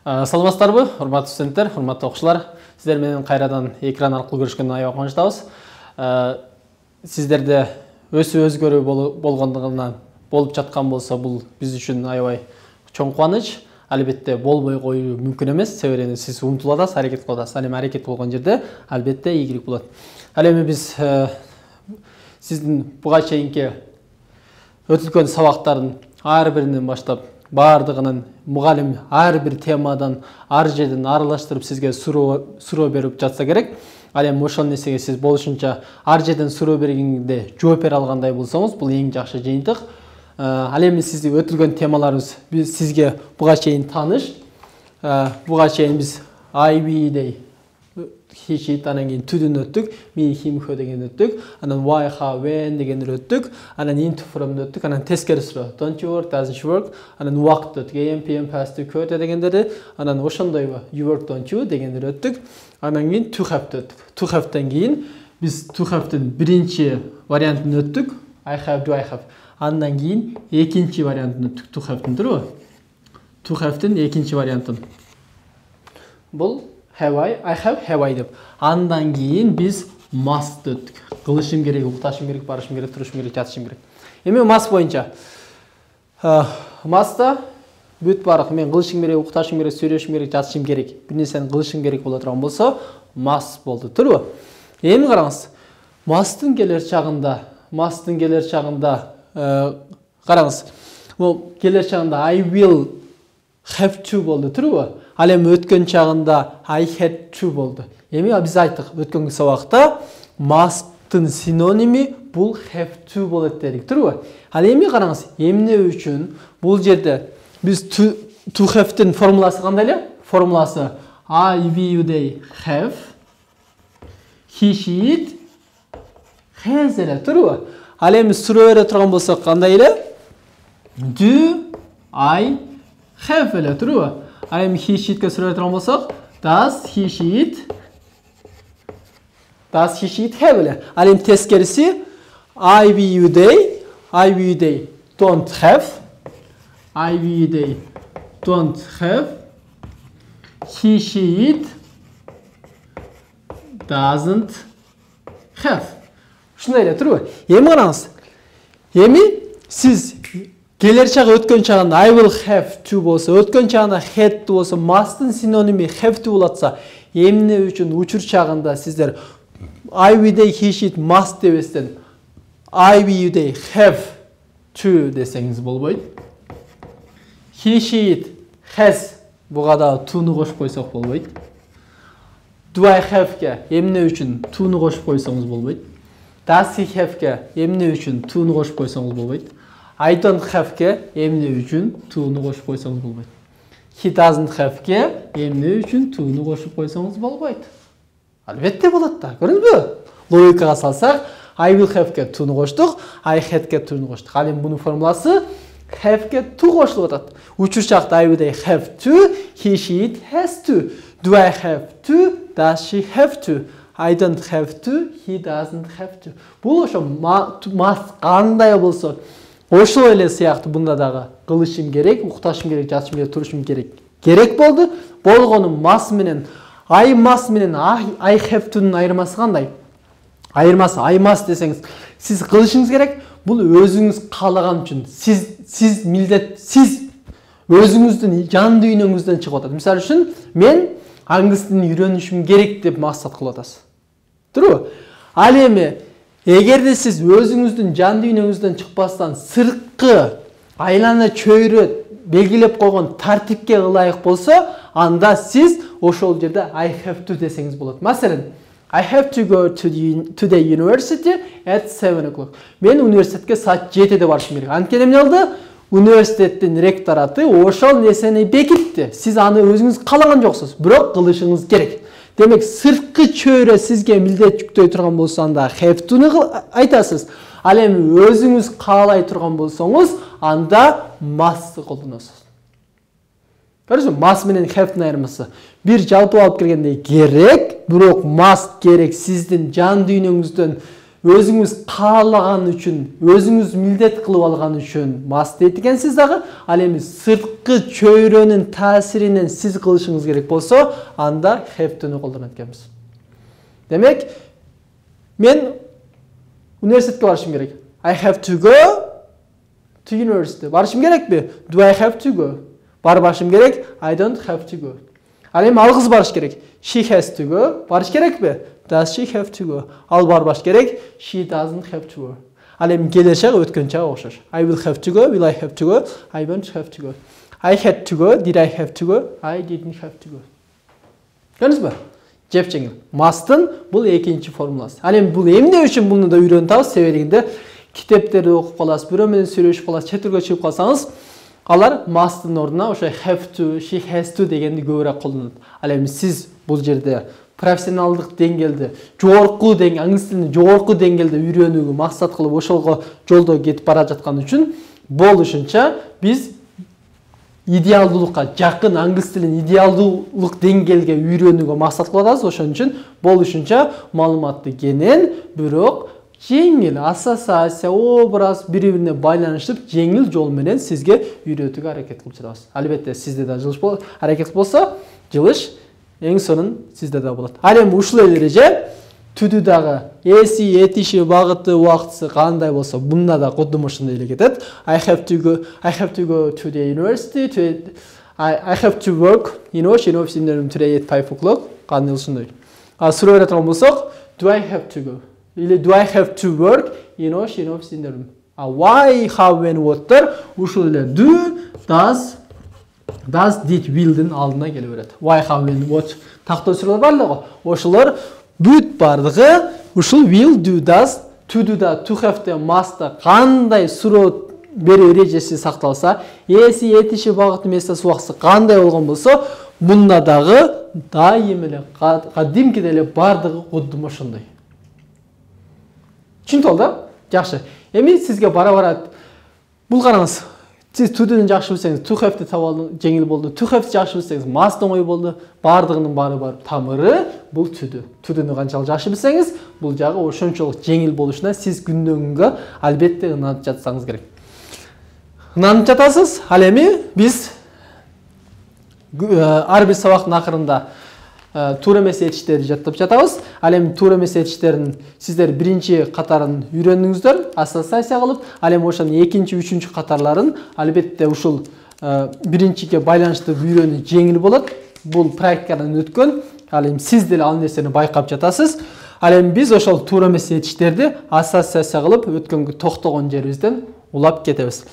Саламатсыздарбы, урматтуу студенттер, урматтуу окуучулар. Сиздер менен кайрадан экран аркылуу көрүшкөнүнө аябай кубанычтабыз. Сиздерде өсүп өзгөрүү болгондугунан болуп жаткан болсо, бул биз үчүн аябай чоң кубаныч. Албетте болбой коюу мүмкүн эмес, себеби сиз умтулуп атасыз, аракет кылып атасыз. Ал эми аракет болгон жерде албетте ийгилик болот. Ал эми биз сиздин буга чейинки өтүлгөн сабактардын ар биринен баштап бардыгынан мугалим ар бир темадан ар жерден аралаштырып сизге суроо берип жатса керек. Ал эми ошол нерсеге сиз болушунча ар жерден суроо бергенде жооп бере алгандай болсоңуз, бул эң жакшы жыйынтык. Ал эми сиздин өтүлгөн темаларыбыз биз сизге буга чейин тааныш. Буга чейин биз IB хичит, анан кийин түдүн өттүк, me, him, her деген өттүк, анан why, how, when дегендер өттүк, анан into, from өттүк, анан тескери суроо don't you work, doesn't you work, анан убакыт өттүк, am, pm, past, to, could дегендерди, анан ошондойбу you work, don't you дегендер өттүк, анан кийин to have өттүк. To have'тен кийин биз to have'тын биринчи вариантын өттүк, I have, do I have. Андан кийин экинчи вариантын өттүк, to have'тын, туурабы? To have'тын экинчи вариантын. Бул have I have I деп. Андан кийин биз must өттүк. Кылышым керек, укташым керек, барышым керек, турушум керек, жатышым керек. Эми must боюнча must'та бүт барык мен кылышым керек, укташым керек, сүйлөшүм керек, жатышым керек. Бир нерсени кылышым керек боло турган болсо must болду, туурабы? Эми караңыз. Must'тын келер чагында караңыз. Бул келер чагында I will have to болду, туурабы? Ал эми өткөн чагында I had to болду. Эми биз айттык өткөнкү сабакта must'тын синоними бул have to болот дедик, туурабы? Ал эми караңыз, эмне үчүн бул жерде биз to have'тын формуласы кандай эле? Формуласы I, we, they have, he, she, it has эле, туурабы? Ал эми суроо бере турган болсок кандай эле? Do I have эле, туурабы? Ал эми he, she, itке суроо бере турган болсок, does he, she, it have эле. Ал эми тескериси I, we, they don't have, I, we, they don't have, he, she, it doesn't have. Ушундай эле, туурабы? Эми караңыз. Эми сиз келер чагы өткөн чагында I will have to болсо, өткөн чагында had to болсо, must'тын синоними have to болотса, эмне үчүн учур чагында сиздер I, we, they, he, she, it must дебестен I, we, they have to десеңиз болбойт. He, she, it has буга да to'ну кошуп койсок болбойт. Do I have-ке эмне үчүн to'ну кошуп койсоңуз болбойт. Does he have-ке эмне үчүн to'ну кошуп койсоңуз болбойт. I don't have-ке эмне үчүн to'ну кошуп койсоңуз болбойт. He doesn't have-ке эмне үчүн to'ну кошуп койсоңуз болбойт. Албетте болот да, көрдүңүзбү? Логикага салсак, I will have-ке to'ну коштук, I had-ке to'ну коштук. Ал эми бунун формуласы have-ке to кошулуп атат. Учур чакта I, they have to, he, she, it has to. Do I have to, does she have to? I don't have to, he doesn't have to. Бул ошо must кандай болсо, ошол эле сыяктуу бунда дагы кылышым керек, укташым керек, жатышым керек, турушум керек. Керек болду. Болгону must менен I must менен I have to'нун айырмасы кандай? Айырмасы I must десеңиз, сиз кылышыңыз керек, бул өзүңүз каалаган үчүн. Сиз өзүңүздүн жан дүйнөңүздөн чыгып атат. Мисалы үчүн, мен англис тилин үйрөнүшүм керек деп максат кылып атасыз. Туурабы? Ал эми эгерде сиз өзүңүздүн жан дүйнөңүздөн чыкпастан сырткы айлана чөйрө белгилеп койгон тартипке ылайык болсо, анда сиз ошол жерде I have to десеңиз болот. Маселен, I have to go to the university at 7 o'clock. Мен университетке саат 7-де барышым керек. Анткени эмне болду? Университеттин ректораты ошол нерсени бекитти. Сиз аны өзүңүз каалаган жоксуз, бирок кылышыңыз керек. Демек, сырткы чөйрө сизге милдет жүктөй турган болсо, анда have to'ну айтасыз. Ал эми өзүңүз каалай турган болсоңуз, анда must колдоносуз. Көрүңүзбү? Must менен have-тын айырмасы. Бир жалпы алып келгенде керек, бирок must керек сиздин жан дүйнөңүздөн өзіңіз қалаған үшін, өзіңіз милдет қылып алған үшін must дейді екенсіз дағы. Ал эми сыртқы чөйрөнүн таасиринен сиз кылышыңыз керек болсо, анда have to-ны колдонот экенбиз. Демек, мен университетке барышым керек. I have to go to university. Барышым керекпи? Do I have to go? Барбашым керек? I don't have to go. Ал эми ал кыз барыш керек. She has to go. Барыш керекпи? Does she have to go? Ал барбаш керек. She doesn't have to go. Ал эми келер чагы өткөн чагы окшош. I will have to go. Will I have to go? I won't have to go. I had to go. Did I have to go? I didn't have to go. Көрдүңүзбү? Жеп жеңил. Must'ын бул экинчи формуласы. Ал эми бул эмне үчүн буну да үйрөнүп алабыз? Себебинде китептерди окуп каласыз, бирөө менен сүйлөшүп каласыз, чет элге чыгып калсаңыз, алар must'ын ордуна ошо have to, she has to дегенди көбүрөөк колдонот. Ал эми сиз бул жерде профессионалдык деңгээлде, жогорку деңгээлде, аңгыз тилин жогорку деңгээлде үйрөнүүгө максат кылып ошолго жолдо кетип бара жаткан үчүн болушунча биз идеалдуулукка жакын аңгыз тилин идеалдуулук деңгээлге үйрөнүүгө максат кылып атабыз. Ошон үчүн болушунча маалыматты кенен, бирок жеңил, ассоциация, образ бири-бирине байланыштырып, жеңил жол менен сизге үйрөтүүгө аракет кылып жатабыз. Албетте, сизде да жылыш аракет болсо, жылыш эң сонун сизде да болот. Ал эми ушул эреже түдүдагы эси, этиши, багыты, убактысы кандай болсо, бунда да коддум ошондой эле кетет. I have to go to the university, I have to work, today at 5 o'clock. Кандай ушундай. Суроо бере турган болсок, do I have to go? Или do I have to work? Why, how, when, what'тар ушул эле do, does, did, will'дин алдына келе берет. Why, how, when, what тактоо суроолор барлыгы. Ошолор бүт бардыгы ушул will, do, does, to do да, to have да, must да кандай суроо берүү эрежеси сакталса, эси, этиши, багыты, месте, убактысы кандай болгон болсо, мында дагы дайым эле кадимки деле бардыгы коддум ошондой. Түшүнүп да? Жакшы. Эми сизге бара-бара бул караңыз. Сиз to-ны жакшы билсеңиз, to have-ты таап алдыңыз, жеңил болду. To have-ты жакшы билсеңиз, must оңой болду. Бардыгынын бары тамыры бул to-ду. To-ны канчалык жакшы билсеңиз, бул жагы ошончолук жеңил болушуна сиз күндөн күнгө албетте ынанып жатсаңыз керек. Ынанып жатасыз. Ал эми биз ар бир сабактын акырында туура эмес этиштерди жаттап жатабыз. Ал эми туура эмес этиштерин сиздер биринчи катарын үйрөндүңүздөр, ассоциация кылып, ал эми ошонун экинчи, үчүнчү катарларын албетте ушул биринчиге байланыштырып үйрөнүү жеңил болот. Бул практикадан өткөн. Ал эми сиз деле ал нерсени байкап жатасыз. Ал эми биз ошол туура эмес этиштерди ассоциация кылып өткөнгө токтогон жерибизден улап кетебиз.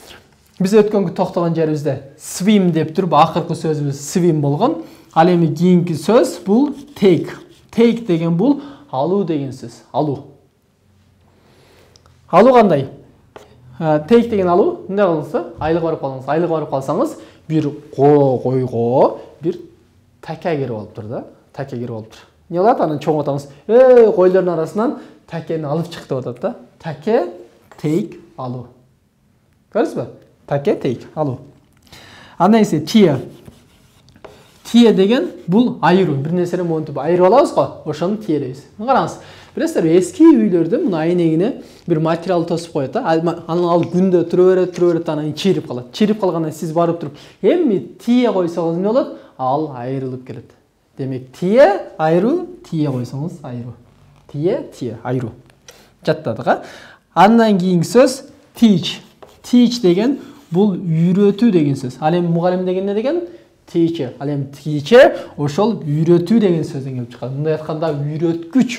Биз өткөнгө токтогон жерибизде swim деп туруп акыркы сөзүбүз swim болгон. Ал эми кийинки сөз бул take. Take деген бул алуу деген сөз. Алуу. Алуу кандай? Take деген алуу. Эмне кылыңыз? Айлык барып калыңыз. Айлык барып калсаңыз, бир койго бир така кирип алыптыр да. Така кирип алыптыр. Эмне болот? Анан чоң атаңыз, койлордун арасынан такени алып чык деп атат да. Така, take, алуу. Көрдүңүзбү? Така, take, алуу. Андан кийин tear. Tear деген бул айыруу. Бир нерсени монтуп айырып алабыз го, ошону tear дейбиз. Караңыз. Билесиздер, эски үйлөрдө мына айнегине бир материал тосуп коет да. Анан ал күндө тура берет, анан чирип калат. Чирип калгандан сиз барып туруп, эми tear койсоңуз эмне болот? Ал айрылып келет. Демек, tear айыруу, tear койсоңуз айыруу. Tear айыруу. Жаттадык. Андан кийинки сөз teach. Teach деген бул үйрөтүү деген сөз. Ал эми мугалим деген эмне деген? Teacher. Ал эми teacher ошол үйрөтүү деген сөздөн келип чыккан. Мындай айтканда үйрөткүч.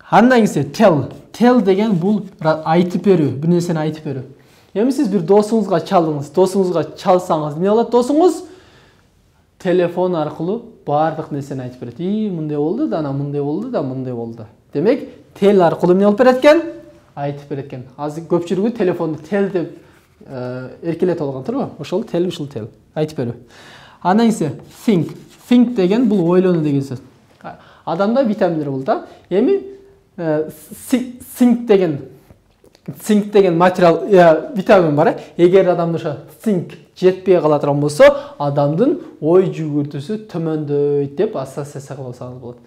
Андан кийин tell. Tell деген бул айтып берүү, бир нерсени айтып берүү. Эми сиз бир досуңузга чалдыңыз. Досуңузга чалсаңыз, эмне болот досуңуз? Телефон аркылуу бардык нерсени айтып берет. Мындай болду да, мындай болду да, мындай болду. Демек, tell аркылуу эмне болуп берет экен? Айтып берет экен. Азыр көпчүлүгү телефонду tell деп эркелетип алган турбу? Ошол tell. Айтып берүү. Андан кийин think. Think деген бул ойлонуу деген сөз. Адамда витаминдер болот да. Эми think деген материал, витамин бар. Эгер адамда ошо think жетпей кала турган болсо, адамдын ой жүгүртүүсү төмөндөйт деп ассоциация кылсаңыз болот.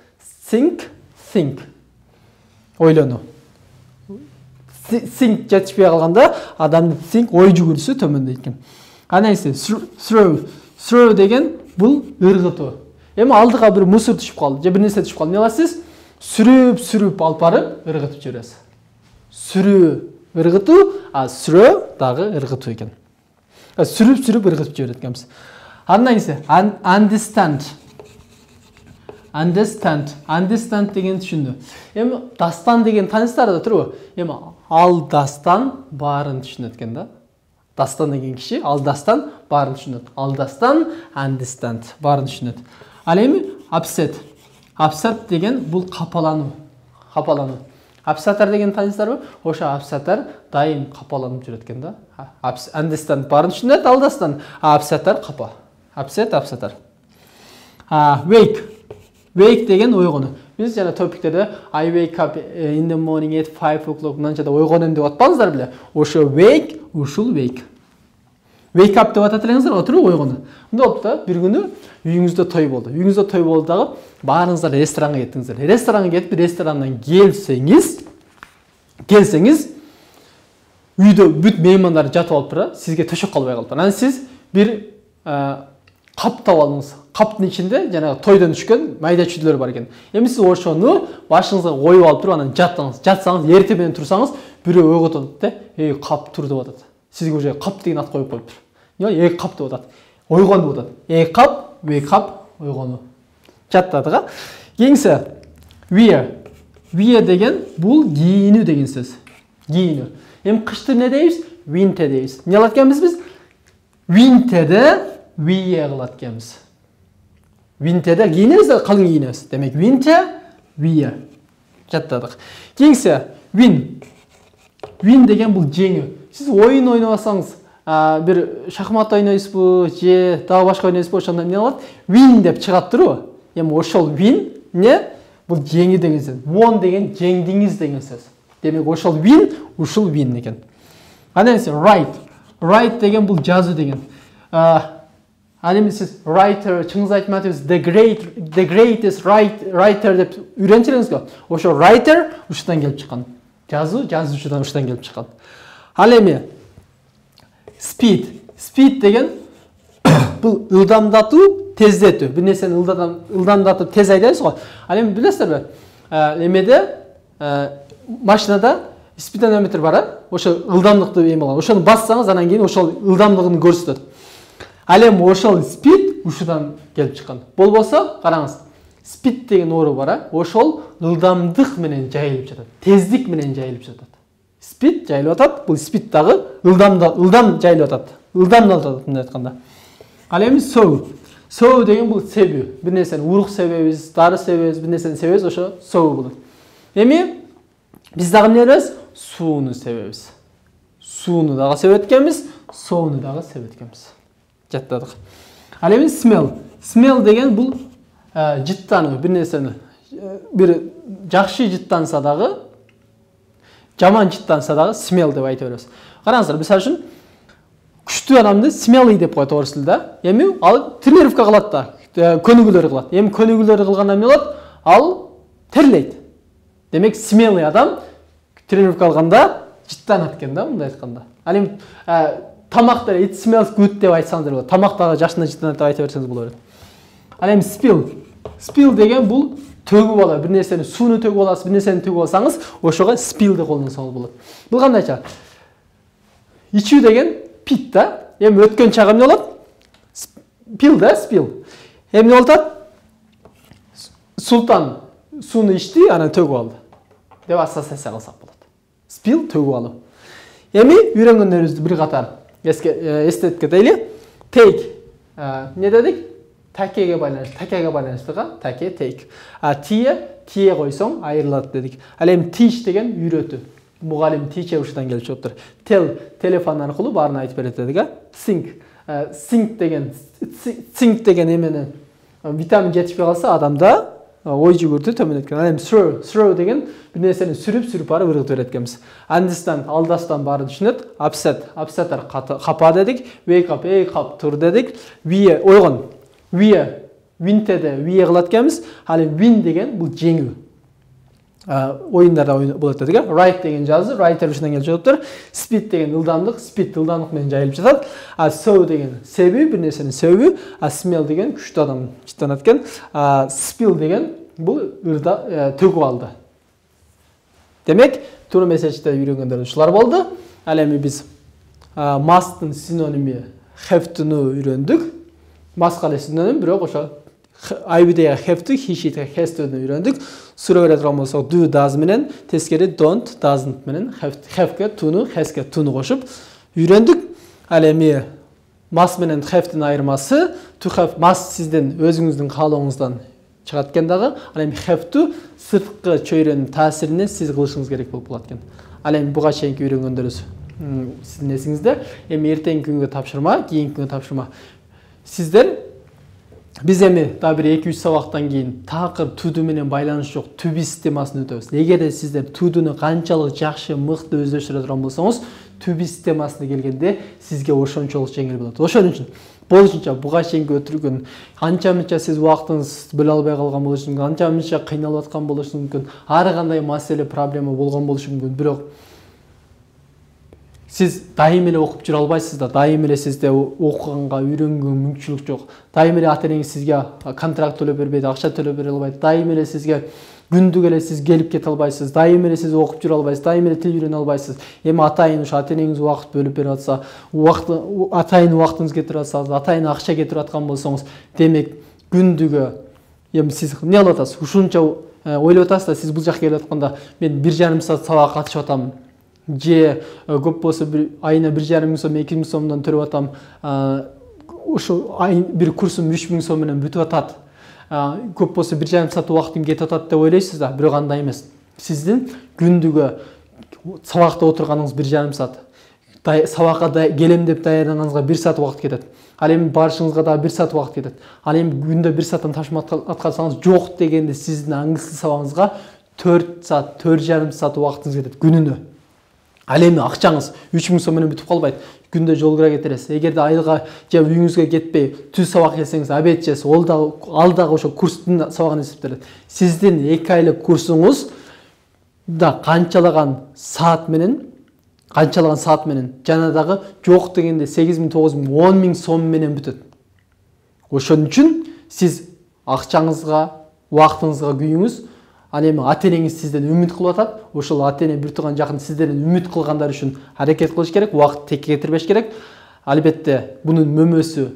Think. ойлону. Think жетишпей калганда адамдын think ой жүгүрүсү төмөндөйт экен. Анан эсе throw деген бул ыргытуу. Эми алдыга бир мусор түшүп калды, же бир нерсе түшүп калды. Эмне кыласыз? Сүрүп алып барып ыргытып жибересиз. Сүрүү ыргытуу, а throw дагы ыргытуу экен. Сүрүп ыргытып жиберет экенбиз. Андан эсе understand деген түшүндү. Эми дастан деген таныстар да турбу? Эми ал дастан баарын түшүнөт экен да. Дастан деген киши ал дастан баарын түшүнөт. Ал дастан understand баарын түшүнөт. Ал эми upset деген бул капалануу. Upsetter деген таныстарбы? Ошо upsetter дайым капаланып жүрөт экен да. Understand баарын түшүнөт, ал дастан. Upsetter капа. Upsetter. Wake деген ойгону. Биз жана топиктерде I wake up in the morning at 5 o'clock мынчада ойгонем деп атпаңыздар беле. Ошо wake, ушул wake. Wake up деп атат элеңиздер, отуруп ойгону. Мындай болуп да, бир күнү үйүңүздө той болду. Үйүңүздө той болду дагы баарыңыздар ресторанга кеттиңиздер. Ресторанга кетип, ресторандан келсеңиз, үйдө бүт меймандар жатып алыптыр, сизге төшөк калбай калыптыр. Анан сиз бир кап таап алдыңыз. Каптын ичинде жанагы тойдон түшкөн майда чүйдөлөр бар экен. Эми сиз ошону башыңызга коюп алып туруп анан жатсаңыз, эртең менен турсаңыз, бирөө ойготот да, кап тур деп атат. Сизге уже кап деген ат коюп коюптур. Эмне? Кап деп атат. Ойгон деп атат. Кап, wake up, ойгону. Жаттадык а? Кийинкиси wear деген бул кийинүү деген сөз. Кийинүү. Эми кышты эмне дейбиз? Winter дейбиз. Эмне кылат экенбиз биз? Winterде wear кылат экенбиз. Winterде кийинебиз, калың кийинебиз. Демек winter, wear. Жаттадык. Кийинкиси win деген бул жеңүү. Сиз оюн ойнобасаңыз, бир шахмат ойнойсузбу, же дагы башка ойнойсузбу, ошондо эмне кылат? Win деп чыгат турбу? Эми ошол win эмне? Бул жеңүү деген сөз. Won деген жеңдиңиз деген сөз. Демек ошол win, ушул win экен. Анан эсе write деген бул жазуу деген. Ал эми сиз writer чыңгыз айтып атабыз, the greatest writer деп үйрөнчүңүзгө. Ошо writer ушудан келип чыккан. Жазуучудан ушудан келип чыккан. Ал эми speed деген бул ылдамдатуу, тездетүү. Бир нерсени ылдамдатып тез айтабыз го. Ал эми билесиздерби? Эмеде машинада спидометр бар, ошо ылдамдыкты эме кылган. Ошону бассаңыз, анан кийин ошол ылдамдыгын көрсөтөт. Ал эми ошол speed ушудан келип чыккан. Болбосо, караңыз. Speed деген оору бар, ошол ылдамдык менен жайылып жатат. Тездик менен жайылып жатат. Speed жайылып атат, бул speed дагы ылдам жайылып атат. Ылдамдатат мындай айтканда. Ал эми sow деген бул себүү. Бир нерсени урук себебиз, дары себебиз, бир нерсени себебиз, ошо sow болот. Эми биз дагы эмне беребиз? Сууну себебиз. Сууну дагы себет экенбиз, sowну дагы себет экенбиз. Жаттадык. Ал эми smell деген бул жыттануу, бир нерсени бир жакшы жыттанса дагы, жаман жыттанса дагы smell деп айта беребиз. Караңыздар, мисалы үчүн күчтүү адамды smelly деп коет орус тилде. Эми ал тренировка кылат да, көнүгүүлөр кылат. Эми көнүгүүлөр кылганда эмне болот? Ал терлейт. Демек smelly адам тренировка кылганда жыттанат экен да, мындай айтканда. Ал эми тамакта it smells good деп айтсаңыздар болот. Тамактагы жашына жыттанат деп айта берсеңиз болот. Ал эми spill деген бул төгүп алуу, бир нерсени сууну төгүп аласыз, бир нерсени төгүп алсаңыз, ошого spill деп колдонсоңуз болот. Бул кандайча? Ичүү деген pit да. Эми өткөн чагы эмне болот? Spill. Эми эмне болот? Султан сууну ичти, анан төгүп алды. Деп ассоциация кылсак болот. Spill төгүп алуу. Эми үйрөнгөндөрүбүздү бир катар эстетип кетели. Take. Не дедик? Такеге байланыштыга, таке, take. Тие койсоң айырылат дедик. Ал эми teach деген үйрөтүү. Мугалим teacher ушудан келип чыгыптыр. Tell телефон аркылуу баарын айтып берет дедик, Think деген эмени витамин жетишпей калса адамда ой жүгүртүү төмөн экен. Ал эми throw деген бир нерсени сүрүп барып ыргытып берет экенбиз. Understand алдастан баарын түшүнөт. Upsetter капа дедик. Wake up тур дедик. Wear ойгон. Winterде wear кылат экенбиз. Ал эми win деген бул жеңүү. ойындарда болот дедик. Write деген жазы, writer ушундан келип жатыптыр. Speed деген ылдамдык, speed ылдамдык менен жайылып жатат. Sew деген себүү, бир нерсени себүү, smell деген күчтүү адам чыттанат экен. Spill деген бул ырда төгүп алды. Демек, true message'те үйрөнгөндөр ушулар болду. Ал эми биз must'тын синоними have to'ну үйрөндүк. Must кале синоним, бирок ошо IB'де have to, he, she, has to'ну үйрөндүк. Суроо бере турган болсок, do, does менен, тескери don't, doesn't менен have-ке to'ну, has-ке to'ну кошуп үйрөндүк. Ал эми must менен have-тын айырмасы, to have must сиздин өзүңүздүн каалооңуздан чыгат экен дагы. Ал эми have to сырткы чөйрөнүн таасиринен сиз кылышыңыз керек болуп калат экен. Ал эми буга чейинки үйрөнгөндөрүбүз сиздин эсиңизде. Эми эртеңки күнгө тапшырма, кийинки күнгө тапшырма. Сиздер биз эми дагы бир 2-3 сабактан кийин такыр туду менен байланышы жок to be системасын өтөбүз. Эгерде сиздер тудуну канчалык жакшы, мыкты өздөштүрө турган болсоңуз, to be системасына келгенде сизге ошончолук жеңил болот. Ошон үчүн болушунча буга чейинки өтүргөн анча-мынча сиз убактыңыз бөлө албай калган болушу мүмкүн, анча-мынча кыйналып аткан болушу мүмкүн, ар кандай маселе, проблема болгон болушу мүмкүн. Бирок сиз дайым эле окуп жүрө албайсыз да, дайым эле сизде окуганга үйрөнгөнгө мүмкүнчүлүк жок. Дайым эле ата-энеңиз сизге контракт төлөп бербейт, акча төлөп бере албайт. Дайым эле сизге күндүк эле сиз келип кете албайсыз. Дайым эле сиз окуп жүрө албайсыз, дайым эле тил үйрөнө албайсыз. Эми атайын ушу ата-энеңиз убакыт бөлүп берип атса, атайын убактыңыз кетирип атсаңыз, атайын акча кетирип аткан болсоңуз, демек күндүгө эми сиз эмне кылып атасыз? Ушунча ойлоп атасыз да, сиз бул жакка келип атканда мен 1,5 саат сабак катышып атам. Же көп болсо айына 1,5 миң сом, 2 миң сомдон төлөп атам. Ушу бир курсум 3 миң сом менен бүтүп атат. Көп болсо 1,5 саат убактым кетип атат деп ойлойсуз да, бирок андай эмес. Сиздин күндүгө сабакта отурганыңыз 1,5 саат. Сабакка келем деп даярданганыңызга 1 саат убакыт кетет. Ал эми барышыңызга да 1 саат убакыт кетет. Ал эми күндө 1 сааттан ташма аткарсаңыз жок дегенде сиздин аңгысыз сабагыңызга 4 саат, 4,5 саат убактыңыз кетет күнүнө. Ал эми акчаңыз 3 миң сом менен бүтүп калбайт. Күндө жол кира кетерсиз. Эгерде айылга же үйүңүзгө кетпей түз сабак келсеңиз, обед жесиз, ал дагы ошо курстун сабагына эсептелет. Сиздин 2 айлык курсуңуз да канчалаган саат менен жана дагы жок дегенде 8 миң, 9 миң, 10 миң сом менен бүтөт. Ошон үчүн сиз акчаңызга, убактыңызга күйүңүз. Ал эми ата-энеңиз сизден үмүт кылып атат. Ошол ата-эне бир тууган жакын сиздерден үмүт кылгандар үчүн аракет кылыш керек, убакыт текке кетирбеш керек. Албетте бунун мөмөсү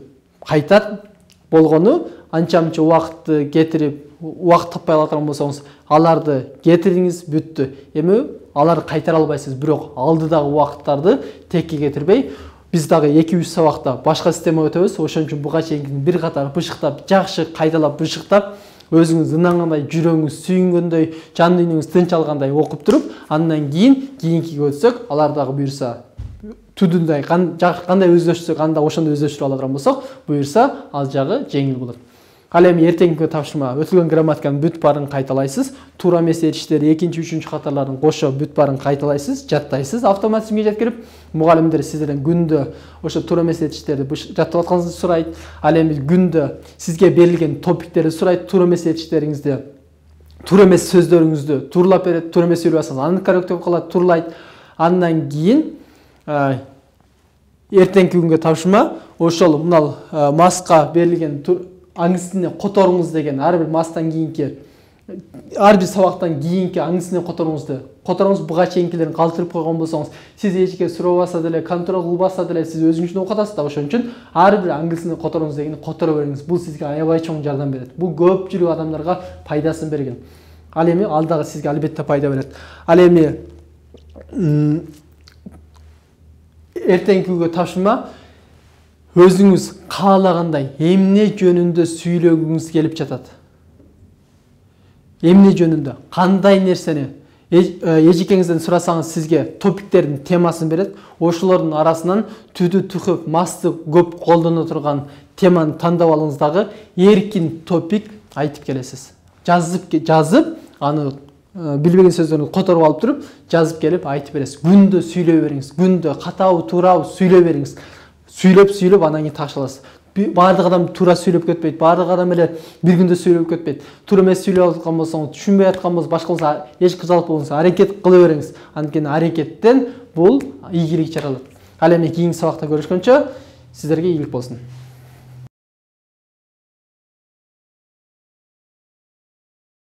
кайтат болгону, анча-мынча убакытты кетирип, убакыт таппай калган болсоңуз, аларды кетириңиз, бүттү. Эми аларды кайтара албайсыз, бирок алдыдагы убакыттарды текке кетирбей, биз дагы 2-3 сабакта башка система өтөбүз. Ошон үчүн буга чейин бир катар бышыктап, жакшы кайдалап бышыктап, өзүңүз ынангандай, жүрөгүңүз сүйүнгөндөй, жан дүйнөңүз тынч алгандай окуп туруп, андан кийинкиге өтсөк, алар дагы буюрса тудундай кандай өздөштүрсөк, анда ошондой өздөштүрүп ала турган болсок, буюрса ал жагы жеңил болот. Ал эми эртеңки тапшырма өтүлгөн грамматиканын бүт баарын кайталайсыз. Туура эмес эриштер 2-3 катарларын кошо бүт баарын кайталайсыз, жаттайсыз. Автомат сизге жеткирип, мугалимдер сиздерден күндө ошо туура эмес эришттерди жаттап атканыңызды сурайт. Ал эми күндө сизге берилген топиктерди сурайт, туура эмес эришттериңизди, туура эмес сөздөрүңүздү тууралап берет, туура эмес сүйлөп атсаңыз, аны корректеп кылат, тууралайт. Андан кийин эртеңки күнгө тапшырма ошол мынал маска берилген аңысыны которуңуз деген ар бир мастан кийинки, ар бир сабактан кийинки аңысыны которуңуз буга чейинкилерин калтырып койгон болсоңуз, сиз эчке суробаса деле, контроль кылбаса деле, сиз өзүңүз үчүн окуп атасыз да. Ошон үчүн ар бир аңысыны которуңуз дегенди которо бериңиз. Бул сизге аябай чоң жардам берет. Бул көпчүлүк адамдарга пайдасын берген. Ал эми ал дагы сизге албетте пайда берет. Ал эми эртеңки күнгө тапшырма өзүңүз каалагандай эмне жөнүндө сүйлөгүңүз келип жатат. Эмне жөнүндө, кандай нерсени эжекеңизден сурасаңыз сизге топиктердин темасын берет. Ошолордун арасынан түдү түхөп масты көп колдоно турган теманы тандап алыңыз дагы эркин топик айтып келесиз. Жазып, аны билбеген сөздөрүңүздү которуп алып туруп, жазып келип айтып бересиз. Күндө сүйлөй бериңиз. Күндө катабы, туурабы сүйлөй бериңиз. Сүйлөп анан кийин такшаласыз. бардық адам тура сөйлеп кетпейді, бардық адам эле бир күндө сөйлеп кетпейт. Туура эмес сүйлөп аткан болсоңуз, түшүнбөй аткан болсоңуз, башка болсо эч кызалык болбосо аракет кыла бериңиз. Анткени аракеттен бул ийгилик чыгарылат. Ал эми кийинки сабакта көрүшкөнчө сиздерге ийгилик болсун.